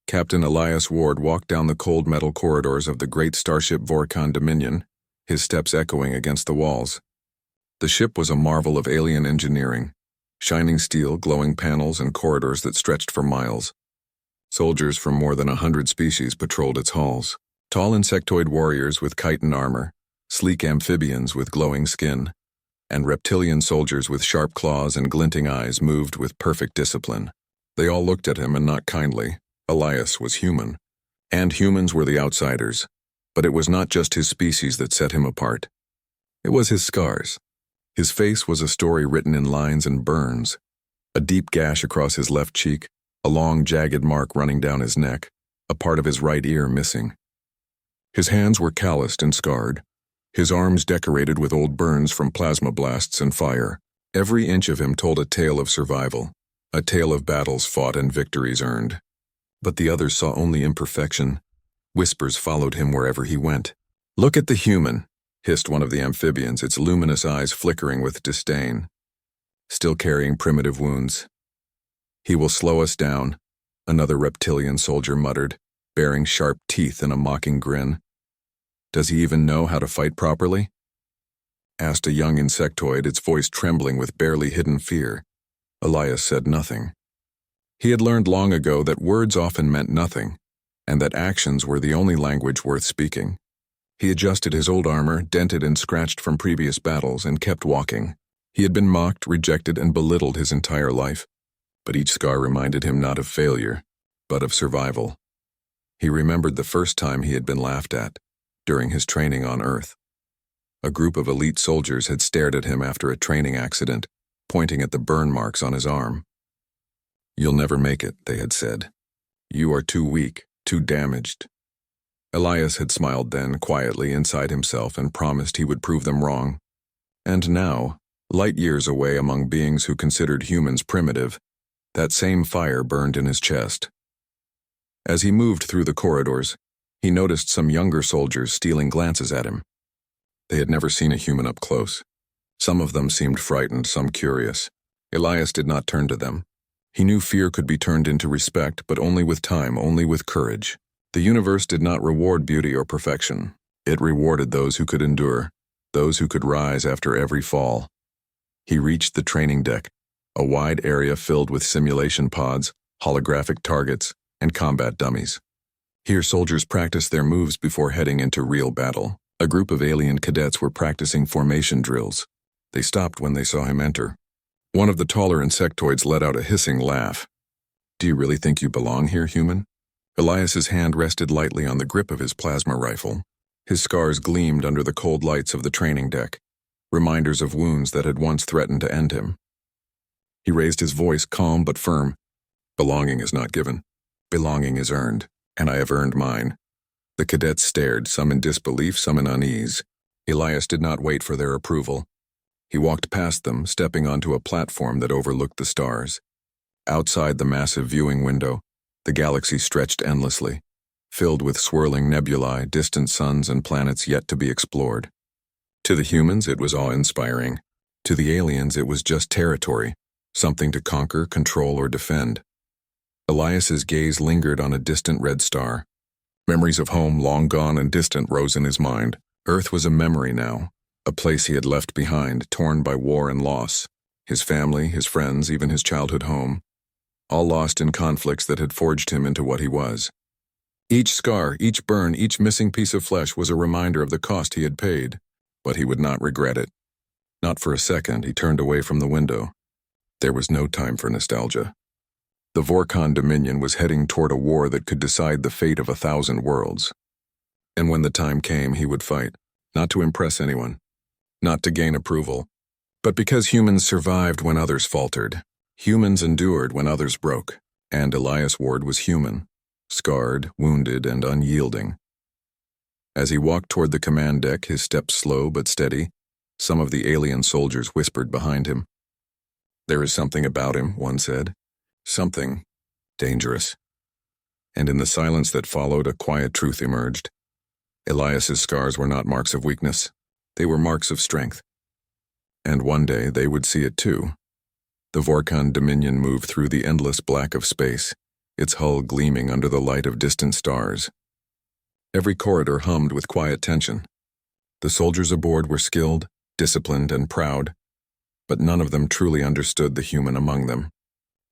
Captain Elias Ward walked down the cold metal corridors of the great starship Vorkon Dominion, his steps echoing against the walls. The ship was a marvel of alien engineering, shining steel, glowing panels, and corridors that stretched for miles. Soldiers from more than 100 species patrolled its halls. Tall insectoid warriors with chitin armor, sleek amphibians with glowing skin, and reptilian soldiers with sharp claws and glinting eyes moved with perfect discipline. They all looked at him, and not kindly. Elias was human, and humans were the outsiders. But it was not just his species that set him apart. It was his scars. His face was a story written in lines and burns. A deep gash across his left cheek, a long jagged mark running down his neck, a part of his right ear missing. His hands were calloused and scarred, his arms decorated with old burns from plasma blasts and fire. Every inch of him told a tale of survival, a tale of battles fought and victories earned. But the others saw only imperfection. Whispers followed him wherever he went. "Look at the human," hissed one of the amphibians, its luminous eyes flickering with disdain. "Still carrying primitive wounds." "He will slow us down," another reptilian soldier muttered, baring sharp teeth in a mocking grin. "Does he even know how to fight properly?" asked a young insectoid, its voice trembling with barely hidden fear. Elias said nothing. He had learned long ago that words often meant nothing, and that actions were the only language worth speaking. He adjusted his old armor, dented and scratched from previous battles, and kept walking. He had been mocked, rejected, and belittled his entire life, but each scar reminded him not of failure, but of survival. He remembered the first time he had been laughed at, during his training on Earth. A group of elite soldiers had stared at him after a training accident, pointing at the burn marks on his arm. "You'll never make it," they had said. "You are too weak, too damaged." Elias had smiled then, quietly inside himself, and promised he would prove them wrong. And now, light years away among beings who considered humans primitive, that same fire burned in his chest. As he moved through the corridors, he noticed some younger soldiers stealing glances at him. They had never seen a human up close. Some of them seemed frightened, some curious. Elias did not turn to them. He knew fear could be turned into respect, but only with time, only with courage. The universe did not reward beauty or perfection. It rewarded those who could endure, those who could rise after every fall. He reached the training deck, a wide area filled with simulation pods, holographic targets, and combat dummies. Here soldiers practiced their moves before heading into real battle. A group of alien cadets were practicing formation drills. They stopped when they saw him enter. One of the taller insectoids let out a hissing laugh. "Do you really think you belong here, human?" Elias's hand rested lightly on the grip of his plasma rifle. His scars gleamed under the cold lights of the training deck, reminders of wounds that had once threatened to end him. He raised his voice, calm but firm. "Belonging is not given. Belonging is earned, and I have earned mine." The cadets stared, some in disbelief, some in unease. Elias did not wait for their approval. He walked past them, stepping onto a platform that overlooked the stars. Outside the massive viewing window, the galaxy stretched endlessly, filled with swirling nebulae, distant suns, and planets yet to be explored. To the humans, it was awe-inspiring. To the aliens, it was just territory, something to conquer, control, or defend. Elias's gaze lingered on a distant red star. Memories of home, long gone and distant, rose in his mind. Earth was a memory now, a place he had left behind, torn by war and loss. His family, his friends, even his childhood home, all lost in conflicts that had forged him into what he was. Each scar, each burn, each missing piece of flesh was a reminder of the cost he had paid, but he would not regret it. Not for a second, he turned away from the window. There was no time for nostalgia. The Vorkon Dominion was heading toward a war that could decide the fate of 1,000 worlds. And when the time came, he would fight, not to impress anyone, not to gain approval, but because humans survived when others faltered. Humans endured when others broke, and Elias Ward was human, scarred, wounded, and unyielding. As he walked toward the command deck, his steps slow but steady, some of the alien soldiers whispered behind him. "There is something about him," one said. "Something dangerous." And in the silence that followed, a quiet truth emerged. Elias's scars were not marks of weakness. They were marks of strength. And one day they would see it too. The Vorkon Dominion moved through the endless black of space, its hull gleaming under the light of distant stars. Every corridor hummed with quiet tension. The soldiers aboard were skilled, disciplined, and proud, but none of them truly understood the human among them.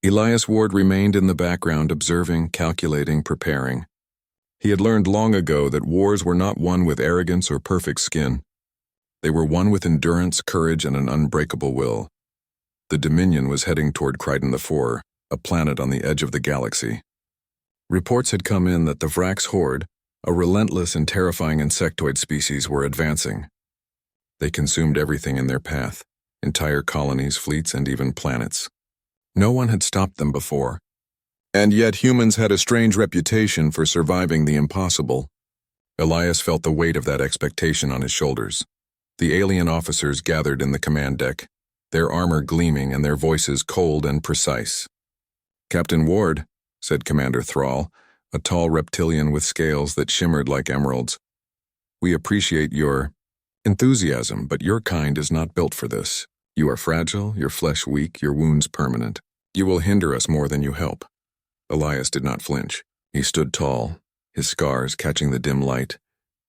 Elias Ward remained in the background, observing, calculating, preparing. He had learned long ago that wars were not won with arrogance or perfect skin. They were won with endurance, courage, and an unbreakable will. The Dominion was heading toward Crichton IV, a planet on the edge of the galaxy. Reports had come in that the Vrax horde, a relentless and terrifying insectoid species, were advancing. They consumed everything in their path, entire colonies, fleets, and even planets. No one had stopped them before. And yet humans had a strange reputation for surviving the impossible. Elias felt the weight of that expectation on his shoulders. The alien officers gathered in the command deck, their armor gleaming and their voices cold and precise. "Captain Ward," said Commander Thrall, a tall reptilian with scales that shimmered like emeralds, "we appreciate your enthusiasm, but your kind is not built for this. You are fragile, your flesh weak, your wounds permanent. You will hinder us more than you help." Elias did not flinch. He stood tall, his scars catching the dim light,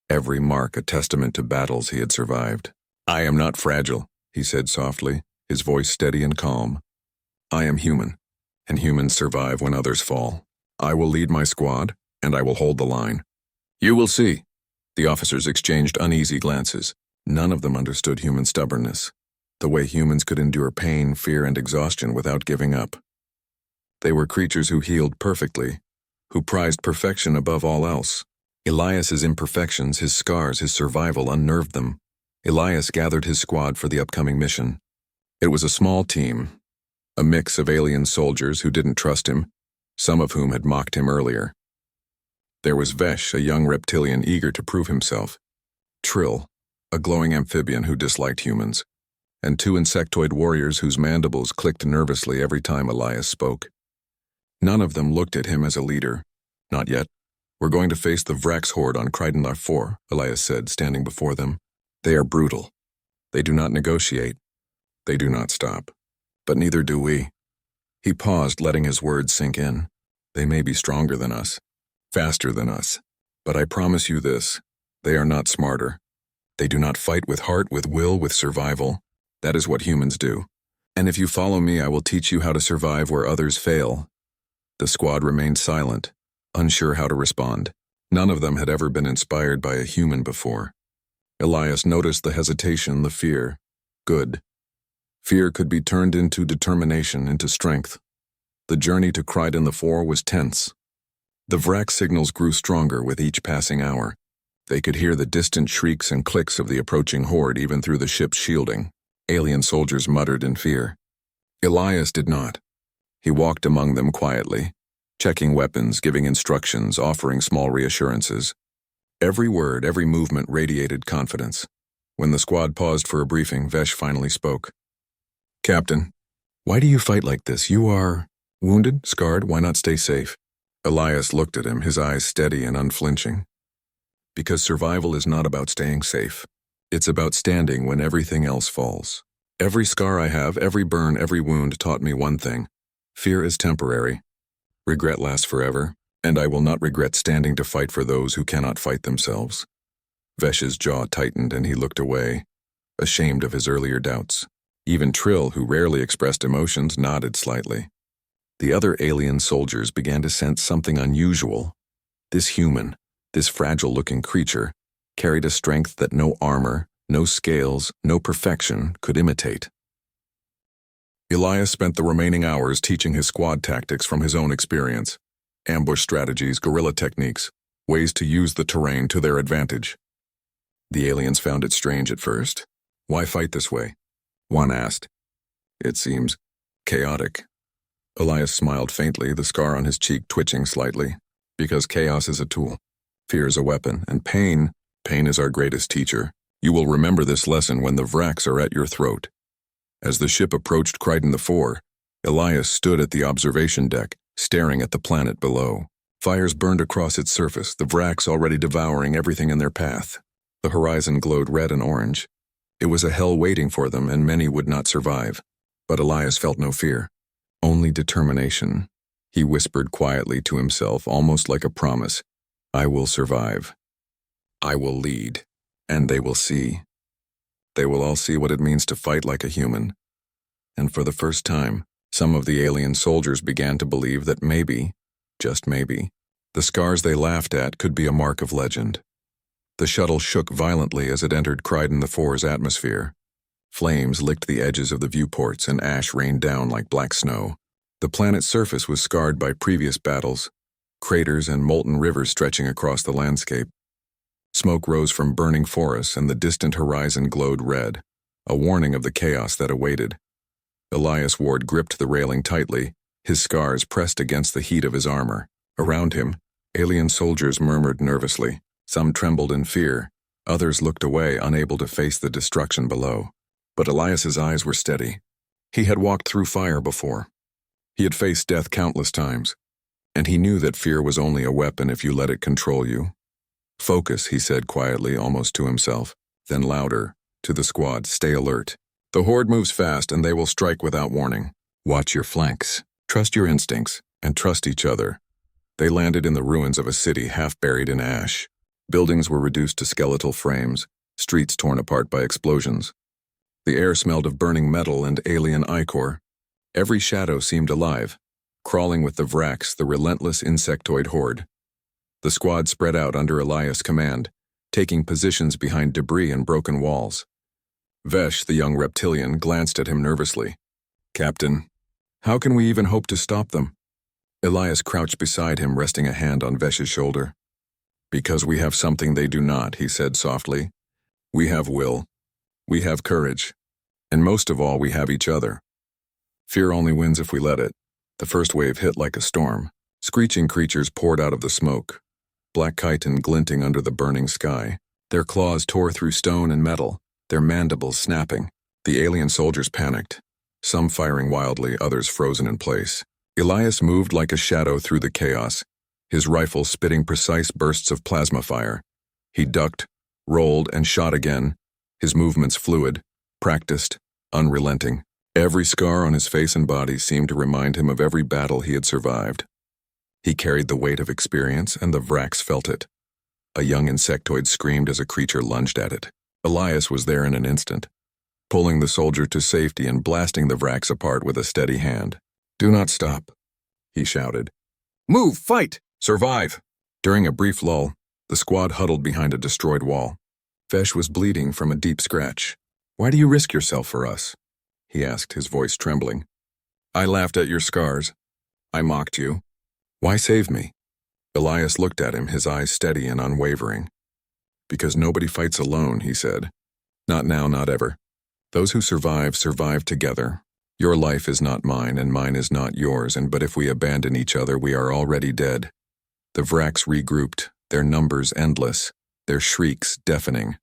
every mark a testament to battles he had survived. "I am not fragile," he said softly, his voice steady and calm. "I am human, and humans survive when others fall. I will lead my squad, and I will hold the line." "You will see." The officers exchanged uneasy glances. None of them understood human stubbornness, the way humans could endure pain, fear, and exhaustion without giving up. They were creatures who healed perfectly, who prized perfection above all else. Elias's imperfections, his scars, his survival unnerved them. Elias gathered his squad for the upcoming mission. It was a small team, a mix of alien soldiers who didn't trust him, some of whom had mocked him earlier. There was Vesh, a young reptilian eager to prove himself, Trill, a glowing amphibian who disliked humans, and two insectoid warriors whose mandibles clicked nervously every time Elias spoke. None of them looked at him as a leader. "Not yet. We're going to face the Vrax horde on Crichton IV, Elias said, standing before them. "They are brutal. They do not negotiate. They do not stop. But neither do we." He paused, letting his words sink in. "They may be stronger than us, faster than us, but I promise you this, they are not smarter. They do not fight with heart, with will, with survival. That is what humans do. And if you follow me, I will teach you how to survive where others fail." The squad remained silent, unsure how to respond. None of them had ever been inspired by a human before. Elias noticed the hesitation, the fear. Good. Fear could be turned into determination, into strength. The journey to Crichton IV was tense. The Vrax signals grew stronger with each passing hour. They could hear the distant shrieks and clicks of the approaching horde even through the ship's shielding. Alien soldiers muttered in fear. Elias did not. He walked among them quietly, checking weapons, giving instructions, offering small reassurances. Every word, every movement radiated confidence. When the squad paused for a briefing, Vesh finally spoke. "Captain, why do you fight like this? You are wounded, scarred, why not stay safe?" Elias looked at him, his eyes steady and unflinching. "Because survival is not about staying safe. It's about standing when everything else falls. Every scar I have, every burn, every wound taught me one thing. Fear is temporary. Regret lasts forever, and I will not regret standing to fight for those who cannot fight themselves." Vesh's jaw tightened and he looked away, ashamed of his earlier doubts. Even Trill, who rarely expressed emotions, nodded slightly. The other alien soldiers began to sense something unusual. This human, this fragile-looking creature, carried a strength that no armor, no scales, no perfection could imitate. Elias spent the remaining hours teaching his squad tactics from his own experience. Ambush strategies, guerrilla techniques, ways to use the terrain to their advantage. The aliens found it strange at first. "Why fight this way?" one asked. "It seems chaotic." Elias smiled faintly, the scar on his cheek twitching slightly. "Because chaos is a tool. Fear is a weapon, and pain is our greatest teacher. You will remember this lesson when the Vrax are at your throat." As the ship approached Crichton IV, Elias stood at the observation deck, staring at the planet below. Fires burned across its surface, the Vrax already devouring everything in their path. The horizon glowed red and orange. It was a hell waiting for them, and many would not survive. But Elias felt no fear, only determination. He whispered quietly to himself, almost like a promise. I will survive. I will lead. And they will see. They will all see what it means to fight like a human. And for the first time, some of the alien soldiers began to believe that maybe, just maybe, the scars they laughed at could be a mark of legend. The shuttle shook violently as it entered Kryden IV's atmosphere. Flames licked the edges of the viewports and ash rained down like black snow. The planet's surface was scarred by previous battles, craters and molten rivers stretching across the landscape. Smoke rose from burning forests and the distant horizon glowed red, a warning of the chaos that awaited. Elias Ward gripped the railing tightly, his scars pressed against the heat of his armor. Around him, alien soldiers murmured nervously. Some trembled in fear, others looked away, unable to face the destruction below. But Elias's eyes were steady. He had walked through fire before. He had faced death countless times, and he knew that fear was only a weapon if you let it control you. Focus, he said quietly, almost to himself, then louder, to the squad, stay alert. The horde moves fast and they will strike without warning. Watch your flanks, trust your instincts, and trust each other. They landed in the ruins of a city half buried in ash. Buildings were reduced to skeletal frames, streets torn apart by explosions. The air smelled of burning metal and alien ichor. Every shadow seemed alive, crawling with the Vrax, the relentless insectoid horde. The squad spread out under Elias' command, taking positions behind debris and broken walls. Vesh, the young reptilian, glanced at him nervously. Captain, how can we even hope to stop them? Elias crouched beside him, resting a hand on Vesh's shoulder. Because we have something they do not, he said softly. We have will. We have courage. And most of all, we have each other. Fear only wins if we let it. The first wave hit like a storm. Screeching creatures poured out of the smoke, black chitin glinting under the burning sky. Their claws tore through stone and metal, their mandibles snapping. The alien soldiers panicked, some firing wildly, others frozen in place. Elias moved like a shadow through the chaos, his rifle spitting precise bursts of plasma fire. He ducked, rolled, and shot again, his movements fluid, practiced, unrelenting. Every scar on his face and body seemed to remind him of every battle he had survived. He carried the weight of experience, and the Vrax felt it. A young insectoid screamed as a creature lunged at it. Elias was there in an instant, pulling the soldier to safety and blasting the Vrax apart with a steady hand. Do not stop, he shouted. Move, fight, survive. During a brief lull, the squad huddled behind a destroyed wall. Vesh was bleeding from a deep scratch. Why do you risk yourself for us? He asked, his voice trembling. I laughed at your scars. I mocked you. Why save me? Elias looked at him, his eyes steady and unwavering. Because nobody fights alone, he said. Not now, not ever. Those who survive, survive together. Your life is not mine, and mine is not yours, but if we abandon each other, we are already dead. The Vrax regrouped, their numbers endless, their shrieks deafening.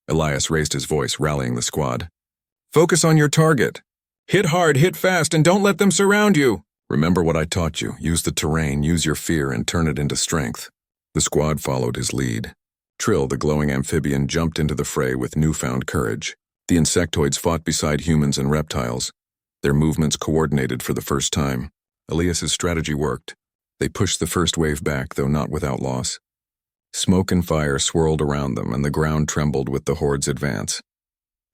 Elias raised his voice, rallying the squad. Focus on your target. Hit hard, hit fast, and don't let them surround you. Remember what I taught you. Use the terrain, use your fear, and turn it into strength. The squad followed his lead. Trill, the glowing amphibian, jumped into the fray with newfound courage. The insectoids fought beside humans and reptiles, their movements coordinated for the first time. Elias's strategy worked. They pushed the first wave back, though not without loss. Smoke and fire swirled around them, and the ground trembled with the horde's advance.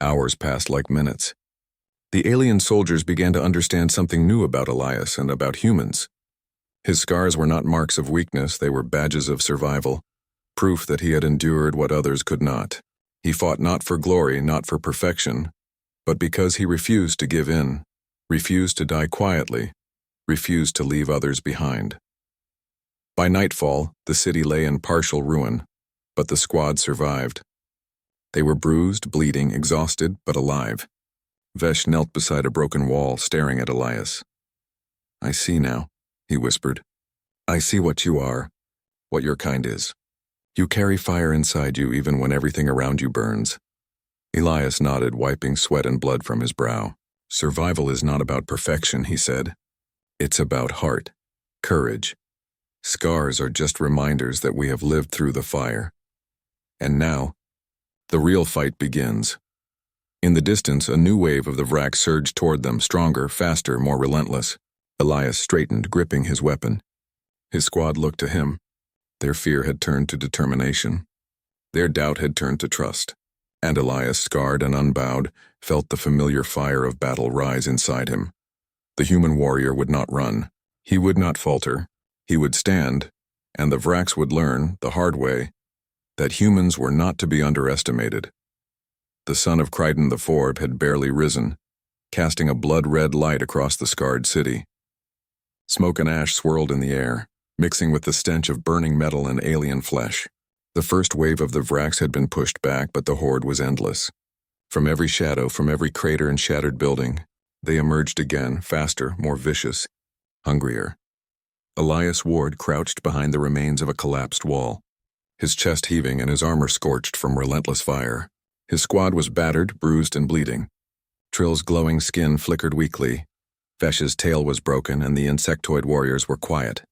Hours passed like minutes. The alien soldiers began to understand something new about Elias and about humans. His scars were not marks of weakness, they were badges of survival, proof that he had endured what others could not. He fought not for glory, not for perfection, but because he refused to give in, refused to die quietly, refused to leave others behind. By nightfall, the city lay in partial ruin, but the squad survived. They were bruised, bleeding, exhausted, but alive. Vesh knelt beside a broken wall, staring at Elias. I see now, he whispered. I see what you are, what your kind is. You carry fire inside you even when everything around you burns. Elias nodded, wiping sweat and blood from his brow. Survival is not about perfection, he said. It's about heart, courage. Scars are just reminders that we have lived through the fire. And now, the real fight begins. In the distance, a new wave of the Vrax surged toward them, stronger, faster, more relentless. Elias straightened, gripping his weapon. His squad looked to him. Their fear had turned to determination. Their doubt had turned to trust. And Elias, scarred and unbowed, felt the familiar fire of battle rise inside him. The human warrior would not run. He would not falter. He would stand, and the Vrax would learn, the hard way, that humans were not to be underestimated. The sun of Crichton the Forb had barely risen, casting a blood-red light across the scarred city. Smoke and ash swirled in the air, mixing with the stench of burning metal and alien flesh. The first wave of the Vrax had been pushed back, but the horde was endless. From every shadow, from every crater and shattered building, they emerged again, faster, more vicious, hungrier. Elias Ward crouched behind the remains of a collapsed wall, his chest heaving and his armor scorched from relentless fire. His squad was battered, bruised, and bleeding. Trill's glowing skin flickered weakly. Vesh's tail was broken, and the insectoid warriors were quiet,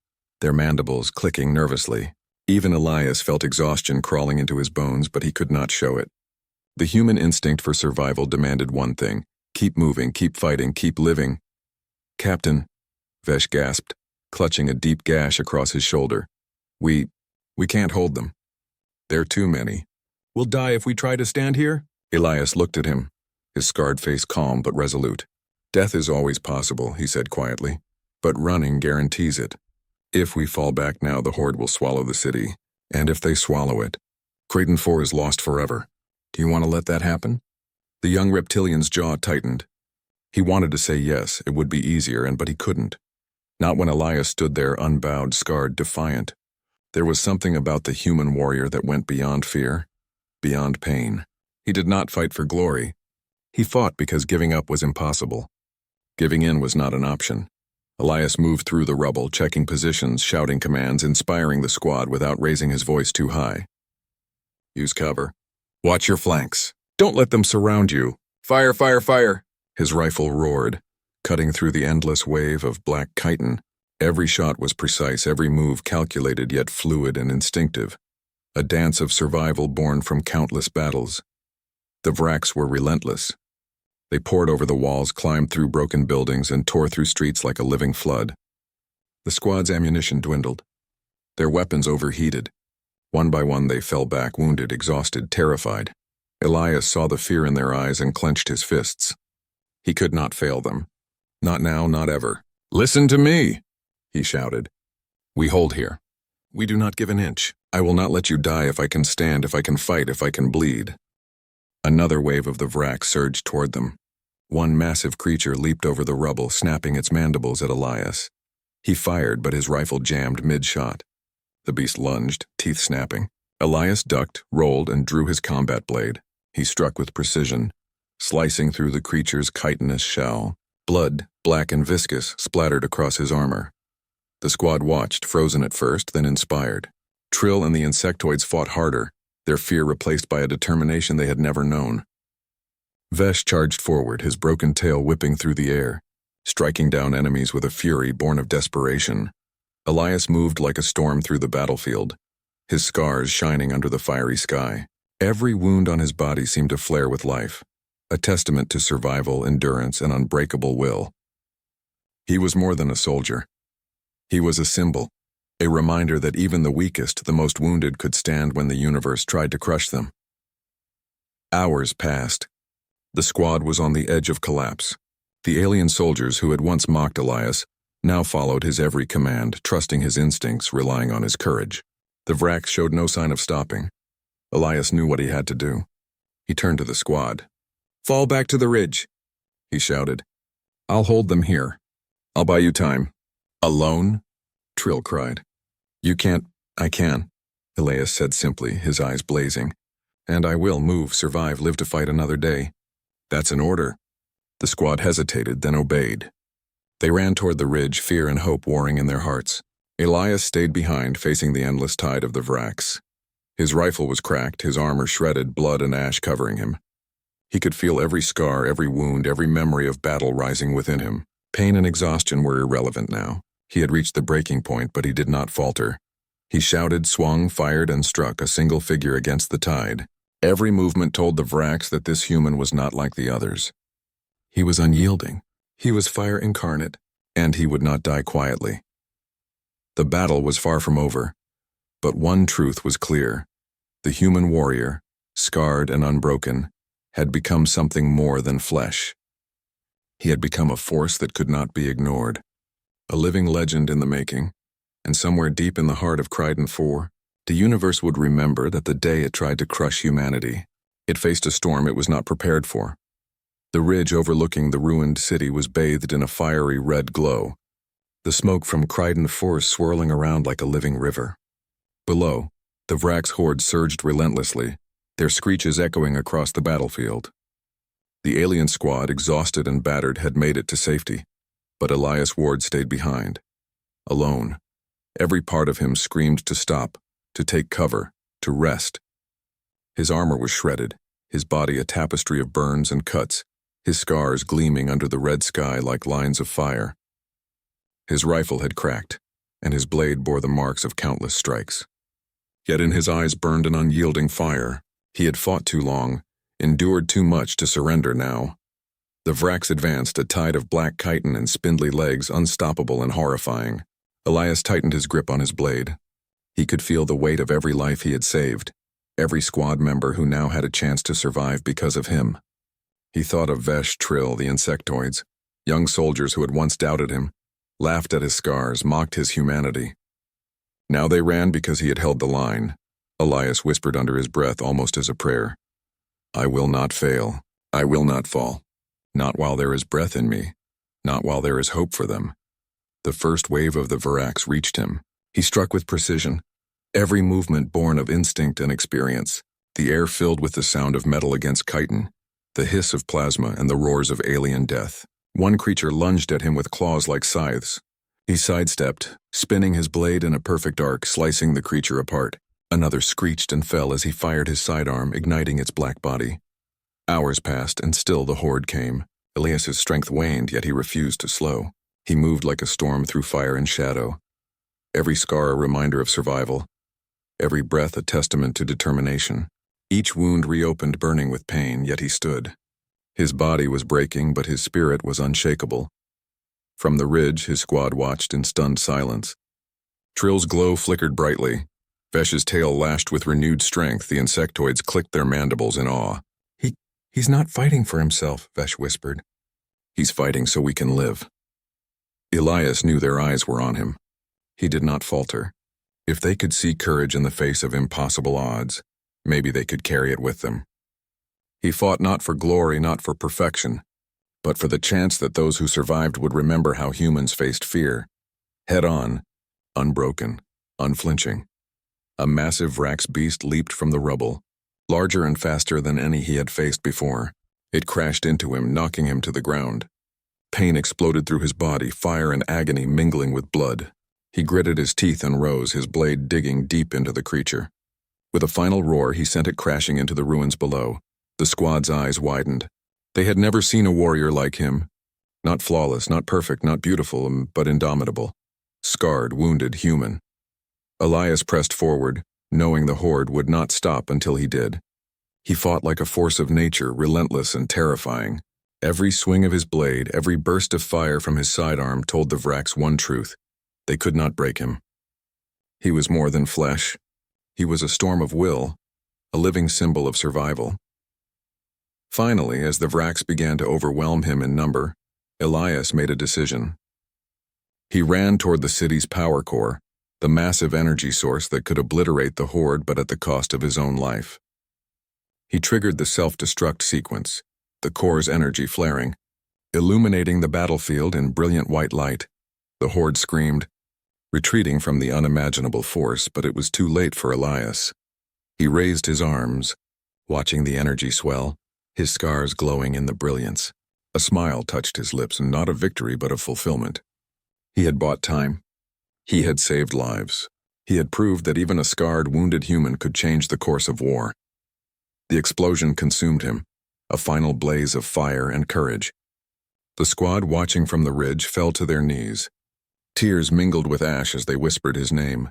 their mandibles clicking nervously. Even Elias felt exhaustion crawling into his bones, but he could not show it. The human instinct for survival demanded one thing: keep moving, keep fighting, keep living. "Captain," Vesh gasped, clutching a deep gash across his shoulder. We can't hold them. They're too many. We'll die if we try to stand here?" Elias looked at him, his scarred face calm but resolute. "Death is always possible," he said quietly, "but running guarantees it. If we fall back now, the horde will swallow the city, and if they swallow it, Crichton 4 is lost forever. Do you want to let that happen?" The young reptilian's jaw tightened. He wanted to say yes, it would be easier, but he couldn't. Not when Elias stood there unbowed, scarred, defiant. There was something about the human warrior that went beyond fear, beyond pain. He did not fight for glory. He fought because giving up was impossible. Giving in was not an option. Elias moved through the rubble, checking positions, shouting commands, inspiring the squad without raising his voice too high. "Use cover. Watch your flanks. Don't let them surround you. Fire, fire, fire!" His rifle roared, cutting through the endless wave of black chitin. Every shot was precise, every move calculated yet fluid and instinctive. A dance of survival born from countless battles. The Vrax were relentless. They poured over the walls, climbed through broken buildings, and tore through streets like a living flood. The squad's ammunition dwindled. Their weapons overheated. One by one they fell back, wounded, exhausted, terrified. Elias saw the fear in their eyes and clenched his fists. He could not fail them. Not now, not ever. "Listen to me!" he shouted. "We hold here. We do not give an inch. I will not let you die if I can stand, if I can fight, if I can bleed." Another wave of the Vrax surged toward them. One massive creature leaped over the rubble, snapping its mandibles at Elias. He fired, but his rifle jammed mid-shot. The beast lunged, teeth snapping. Elias ducked, rolled, and drew his combat blade. He struck with precision, slicing through the creature's chitinous shell. Blood, black and viscous, splattered across his armor. The squad watched, frozen at first, then inspired. Trill and the insectoids fought harder, their fear replaced by a determination they had never known. Vesh charged forward, his broken tail whipping through the air, striking down enemies with a fury born of desperation. Elias moved like a storm through the battlefield, his scars shining under the fiery sky. Every wound on his body seemed to flare with life, a testament to survival, endurance, and unbreakable will. He was more than a soldier. He was a symbol, a reminder that even the weakest, the most wounded, could stand when the universe tried to crush them. Hours passed. The squad was on the edge of collapse. The alien soldiers who had once mocked Elias now followed his every command, trusting his instincts, relying on his courage. The Vrax showed no sign of stopping. Elias knew what he had to do. He turned to the squad. "Fall back to the ridge," he shouted. "I'll hold them here. I'll buy you time." "Alone?" Trill cried. "You can't." "I can," Elias said simply, his eyes blazing. "And I will move, survive, live to fight another day." "That's an order." The squad hesitated, then obeyed. They ran toward the ridge, fear and hope warring in their hearts. Elias stayed behind, facing the endless tide of the Vrax. His rifle was cracked, his armor shredded, blood and ash covering him. He could feel every scar, every wound, every memory of battle rising within him. Pain and exhaustion were irrelevant now. He had reached the breaking point, but he did not falter. He shouted, swung, fired, and struck, a single figure against the tide. Every movement told the Vrax that this human was not like the others. He was unyielding. He was fire incarnate, and he would not die quietly. The battle was far from over, but one truth was clear. The human warrior, scarred and unbroken, had become something more than flesh. He had become a force that could not be ignored, a living legend in the making, and somewhere deep in the heart of Kryden IV, the universe would remember that the day it tried to crush humanity, it faced a storm it was not prepared for. The ridge overlooking the ruined city was bathed in a fiery red glow, the smoke from Kryden IV swirling around like a living river. Below, the Vrax horde surged relentlessly, their screeches echoing across the battlefield. The alien squad, exhausted and battered, had made it to safety, but Elias Ward stayed behind, alone. Every part of him screamed to stop, to take cover, to rest. His armor was shredded, his body a tapestry of burns and cuts, his scars gleaming under the red sky like lines of fire. His rifle had cracked, and his blade bore the marks of countless strikes. Yet in his eyes burned an unyielding fire. He had fought too long, endured too much to surrender now. The Vrax advanced, a tide of black chitin and spindly legs, unstoppable and horrifying. Elias tightened his grip on his blade. He could feel the weight of every life he had saved, every squad member who now had a chance to survive because of him. He thought of Vesh, Trill, the insectoids, young soldiers who had once doubted him, laughed at his scars, mocked his humanity. Now they ran because he had held the line. Elias whispered under his breath, almost as a prayer. I will not fail. I will not fall. Not while there is breath in me. Not while there is hope for them. The first wave of the Varax reached him. He struck with precision, every movement born of instinct and experience, the air filled with the sound of metal against chitin, the hiss of plasma and the roars of alien death. One creature lunged at him with claws like scythes. He sidestepped, spinning his blade in a perfect arc, slicing the creature apart. Another screeched and fell as he fired his sidearm, igniting its black body. Hours passed, and still the horde came. Elias's strength waned, yet he refused to slow. He moved like a storm through fire and shadow. Every scar a reminder of survival. Every breath a testament to determination. Each wound reopened, burning with pain, yet he stood. His body was breaking, but his spirit was unshakable. From the ridge, his squad watched in stunned silence. Trill's glow flickered brightly. Vesh's tail lashed with renewed strength. The insectoids clicked their mandibles in awe. He's not fighting for himself, Vesh whispered. He's fighting so we can live. Elias knew their eyes were on him. He did not falter. If they could see courage in the face of impossible odds, maybe they could carry it with them. He fought not for glory, not for perfection, but for the chance that those who survived would remember how humans faced fear, head on, unbroken, unflinching. A massive Vrax beast leaped from the rubble, larger and faster than any he had faced before. It crashed into him, knocking him to the ground. Pain exploded through his body, fire and agony mingling with blood. He gritted his teeth and rose, his blade digging deep into the creature. With a final roar, he sent it crashing into the ruins below. The squad's eyes widened. They had never seen a warrior like him. Not flawless, not perfect, not beautiful, but indomitable. Scarred, wounded, human. Elias pressed forward, knowing the horde would not stop until he did. He fought like a force of nature, relentless and terrifying. Every swing of his blade, every burst of fire from his sidearm told the Vrax one truth. They could not break him. He was more than flesh. He was a storm of will, a living symbol of survival. Finally, as the Vrax began to overwhelm him in number, Elias made a decision. He ran toward the city's power core, the massive energy source that could obliterate the horde but at the cost of his own life. He triggered the self-destruct sequence, the core's energy flaring, illuminating the battlefield in brilliant white light. The horde screamed, retreating from the unimaginable force, but it was too late for Elias. He raised his arms, watching the energy swell, his scars glowing in the brilliance. A smile touched his lips, and not of victory but of fulfillment. He had bought time. He had saved lives. He had proved that even a scarred, wounded human could change the course of war. The explosion consumed him, a final blaze of fire and courage. The squad watching from the ridge fell to their knees. Tears mingled with ash as they whispered his name.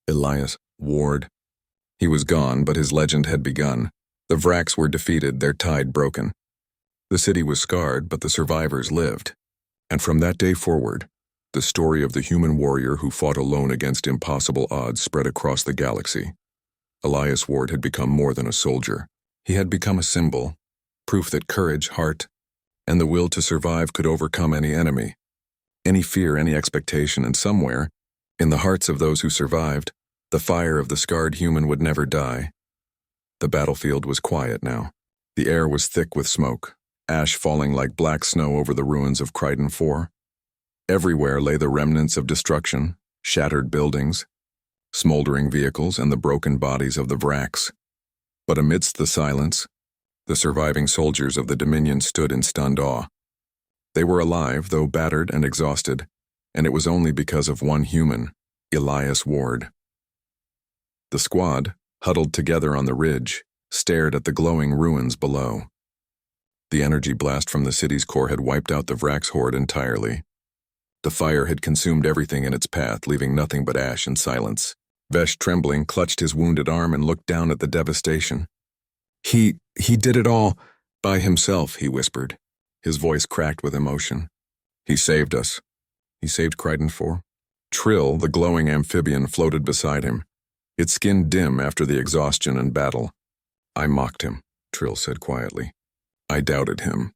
Elias Ward. He was gone, but his legend had begun. The Vrax were defeated, their tide broken. The city was scarred, but the survivors lived. And from that day forward, the story of the human warrior who fought alone against impossible odds spread across the galaxy. Elias Ward had become more than a soldier. He had become a symbol, proof that courage, heart, and the will to survive could overcome any enemy, any fear, any expectation, and somewhere, in the hearts of those who survived, the fire of the scarred human would never die. The battlefield was quiet now. The air was thick with smoke, ash falling like black snow over the ruins of Kryden 4. Everywhere lay the remnants of destruction, shattered buildings, smoldering vehicles, and the broken bodies of the wracks. But amidst the silence, the surviving soldiers of the Dominion stood in stunned awe. They were alive, though battered and exhausted, and it was only because of one human, Elias Ward. The squad, huddled together on the ridge, stared at the glowing ruins below. The energy blast from the city's core had wiped out the Vrax horde entirely. The fire had consumed everything in its path, leaving nothing but ash and silence. Vesh, trembling, clutched his wounded arm and looked down at the devastation. He did it all by himself, he whispered, his voice cracked with emotion. He saved us. He saved Kryden 4. Trill, the glowing amphibian, floated beside him, its skin dim after the exhaustion and battle. I mocked him, Trill said quietly. I doubted him.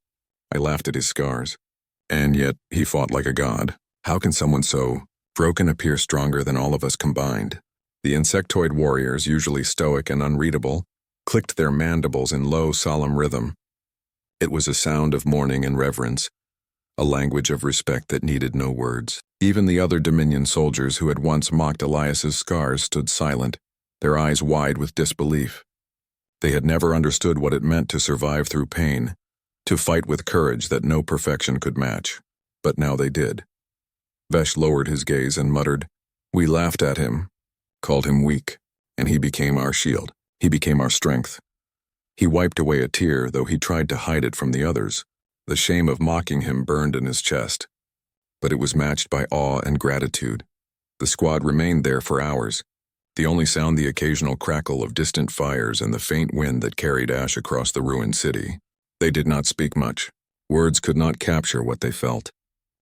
I laughed at his scars. And yet he fought like a god. How can someone so broken appear stronger than all of us combined? The insectoid warriors, usually stoic and unreadable, clicked their mandibles in low, solemn rhythm. It was a sound of mourning and reverence, a language of respect that needed no words. Even the other Dominion soldiers who had once mocked Elias's scars stood silent, their eyes wide with disbelief. They had never understood what it meant to survive through pain, to fight with courage that no perfection could match. But now they did. Vesh lowered his gaze and muttered, We laughed at him, called him weak, and he became our shield. He became our strength. He wiped away a tear, though he tried to hide it from the others. The shame of mocking him burned in his chest. But it was matched by awe and gratitude. The squad remained there for hours, the only sound the occasional crackle of distant fires and the faint wind that carried ash across the ruined city. They did not speak much. Words could not capture what they felt.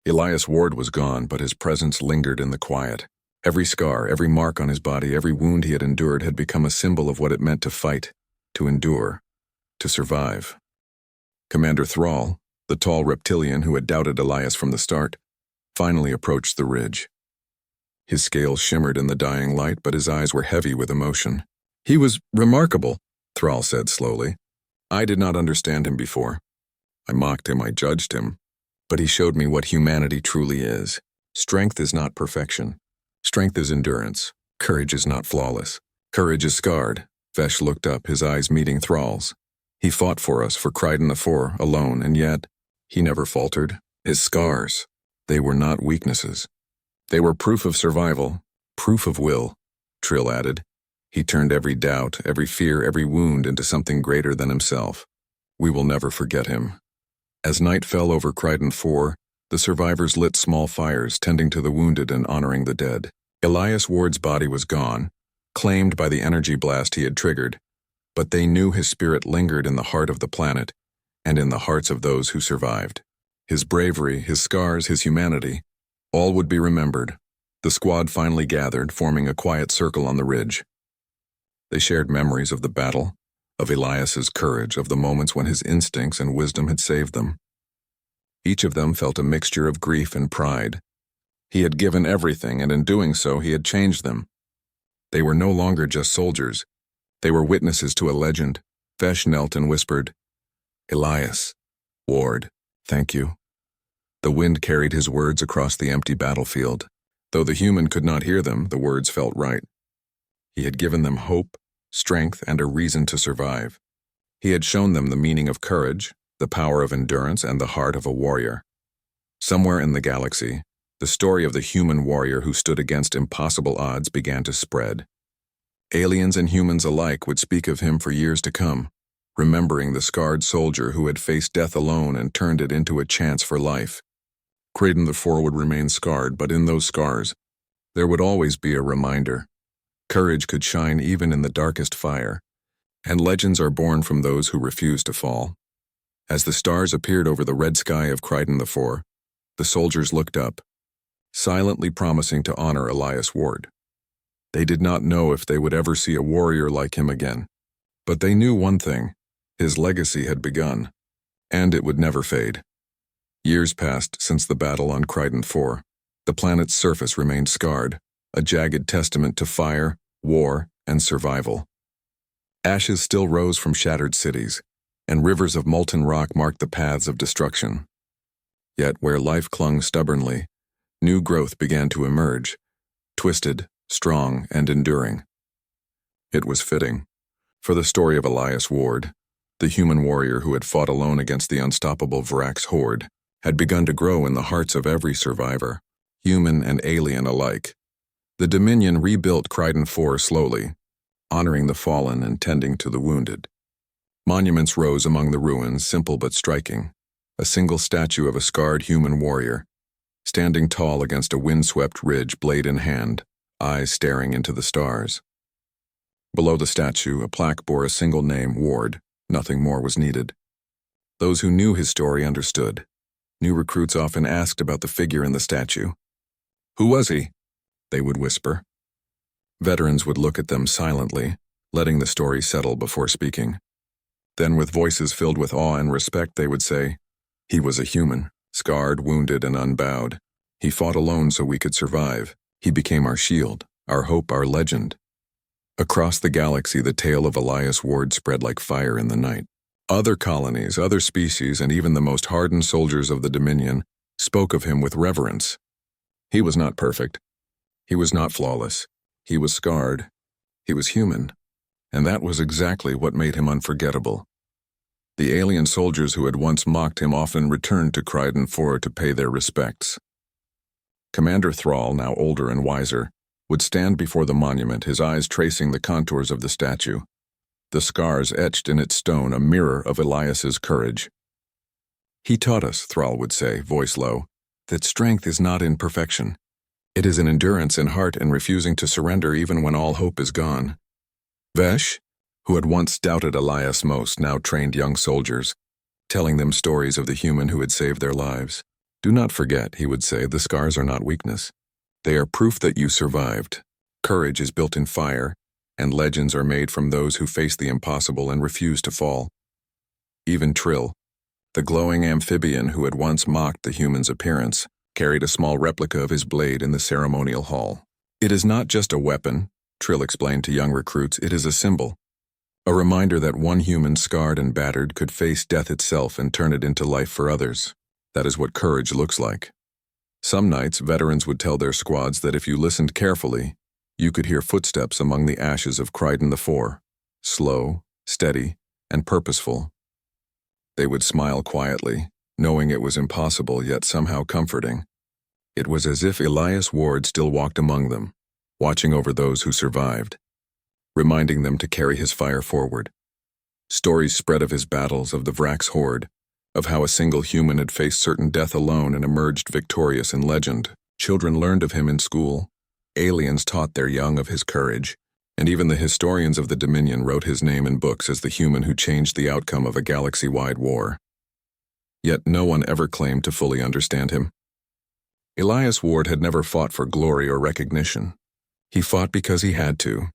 Elias Ward was gone, but his presence lingered in the quiet. Every scar, every mark on his body, every wound he had endured had become a symbol of what it meant to fight, to endure, to survive. Commander Thrall, the tall reptilian who had doubted Elias from the start, finally approached the ridge. His scales shimmered in the dying light, but his eyes were heavy with emotion. He was remarkable, Thrall said slowly. I did not understand him before. I mocked him, I judged him, but he showed me what humanity truly is. Strength is not perfection. Strength is endurance. Courage is not flawless. Courage is scarred. Vesh looked up, his eyes meeting Thrall's. He fought for us, for Kryden 4, alone, and yet he never faltered. His scars, they were not weaknesses. They were proof of survival, proof of will, Trill added. He turned every doubt, every fear, every wound into something greater than himself. We will never forget him. As night fell over Kryden 4, the survivors lit small fires, tending to the wounded and honoring the dead. Elias Ward's body was gone, claimed by the energy blast he had triggered, but they knew his spirit lingered in the heart of the planet and in the hearts of those who survived. His bravery, his scars, his humanity, all would be remembered. The squad finally gathered, forming a quiet circle on the ridge. They shared memories of the battle, of Elias's courage, of the moments when his instincts and wisdom had saved them. Each of them felt a mixture of grief and pride. He had given everything, and in doing so, he had changed them. They were no longer just soldiers. They were witnesses to a legend. Vesh knelt and whispered, Elias, Ward, thank you. The wind carried his words across the empty battlefield. Though the human could not hear them, the words felt right. He had given them hope, strength, and a reason to survive. He had shown them the meaning of courage, the power of endurance, and the heart of a warrior. Somewhere in the galaxy, the story of the human warrior who stood against impossible odds began to spread. Aliens and humans alike would speak of him for years to come, remembering the scarred soldier who had faced death alone and turned it into a chance for life. Kryden 4 would remain scarred, but in those scars, there would always be a reminder. Courage could shine even in the darkest fire, and legends are born from those who refuse to fall. As the stars appeared over the red sky of Kryden 4, The soldiers looked up, silently promising to honor Elias Ward. They did not know if they would ever see a warrior like him again, but they knew one thing: his legacy had begun, and it would never fade. Years passed since the battle on Kryden IV. The planet's surface remained scarred, a jagged testament to fire, war, and survival. Ashes still rose from shattered cities, and rivers of molten rock marked the paths of destruction. Yet where life clung stubbornly, new growth began to emerge, twisted, strong, and enduring. It was fitting, for the story of Elias Ward, the human warrior who had fought alone against the unstoppable Varax horde, had begun to grow in the hearts of every survivor, human and alien alike. The Dominion rebuilt Kryden IV slowly, honoring the fallen and tending to the wounded. Monuments rose among the ruins, simple but striking. A single statue of a scarred human warrior, standing tall against a windswept ridge, blade in hand, eyes staring into the stars. Below the statue, a plaque bore a single name, Ward. Nothing more was needed. Those who knew his story understood. New recruits often asked about the figure in the statue. "Who was he?" they would whisper. Veterans would look at them silently, letting the story settle before speaking. Then, with voices filled with awe and respect, they would say, "He was a human, scarred, wounded, and unbowed. He fought alone so we could survive. He became our shield, our hope, our legend." Across the galaxy, the tale of Elias Ward spread like fire in the night. Other colonies, other species, and even the most hardened soldiers of the Dominion spoke of him with reverence. He was not perfect. He was not flawless. He was scarred. He was human. And that was exactly what made him unforgettable. The alien soldiers who had once mocked him often returned to Kryden IV to pay their respects. Commander Thrall, now older and wiser, would stand before the monument, his eyes tracing the contours of the statue. The scars etched in its stone a mirror of Elias's courage. "He taught us," Thrall would say, voice low, "that strength is not in perfection. It is an endurance in heart and refusing to surrender even when all hope is gone." Vesh, who had once doubted Elias most, now trained young soldiers, telling them stories of the human who had saved their lives. "Do not forget," he would say, "the scars are not weakness. They are proof that you survived. Courage is built in fire, and legends are made from those who face the impossible and refuse to fall." Even Trill, the glowing amphibian who had once mocked the human's appearance, carried a small replica of his blade in the ceremonial hall. "It is not just a weapon," Trill explained to young recruits, "it is a symbol. A reminder that one human, scarred and battered, could face death itself and turn it into life for others. That is what courage looks like." Some nights, veterans would tell their squads that if you listened carefully, you could hear footsteps among the ashes of Kryden IV, slow, steady, and purposeful. They would smile quietly, knowing it was impossible yet somehow comforting. It was as if Elias Ward still walked among them, watching over those who survived, reminding them to carry his fire forward. Stories spread of his battles, of the Varax horde, of how a single human had faced certain death alone and emerged victorious in legend. Children learned of him in school. Aliens taught their young of his courage, and even the historians of the Dominion wrote his name in books as the human who changed the outcome of a galaxy-wide war. Yet no one ever claimed to fully understand him. Elias Ward had never fought for glory or recognition. He fought because he had to,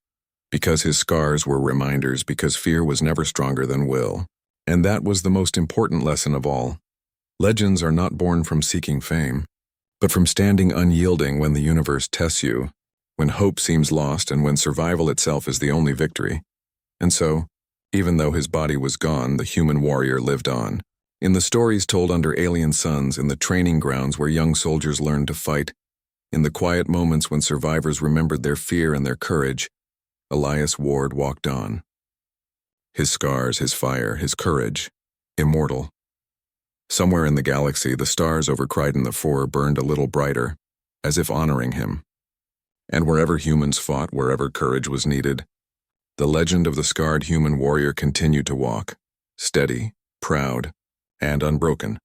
because his scars were reminders, because fear was never stronger than will. And that was the most important lesson of all. Legends are not born from seeking fame, but from standing unyielding when the universe tests you, when hope seems lost and when survival itself is the only victory. And so, even though his body was gone, the human warrior lived on. In the stories told under alien suns, in the training grounds where young soldiers learned to fight, in the quiet moments when survivors remembered their fear and their courage, Elias Ward walked on. His scars, his fire, his courage, immortal. Somewhere in the galaxy, the stars over Kryden IV burned a little brighter, as if honoring him. And wherever humans fought, wherever courage was needed, the legend of the scarred human warrior continued to walk, steady, proud, and unbroken.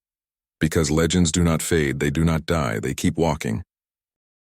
Because legends do not fade, they do not die, they keep walking,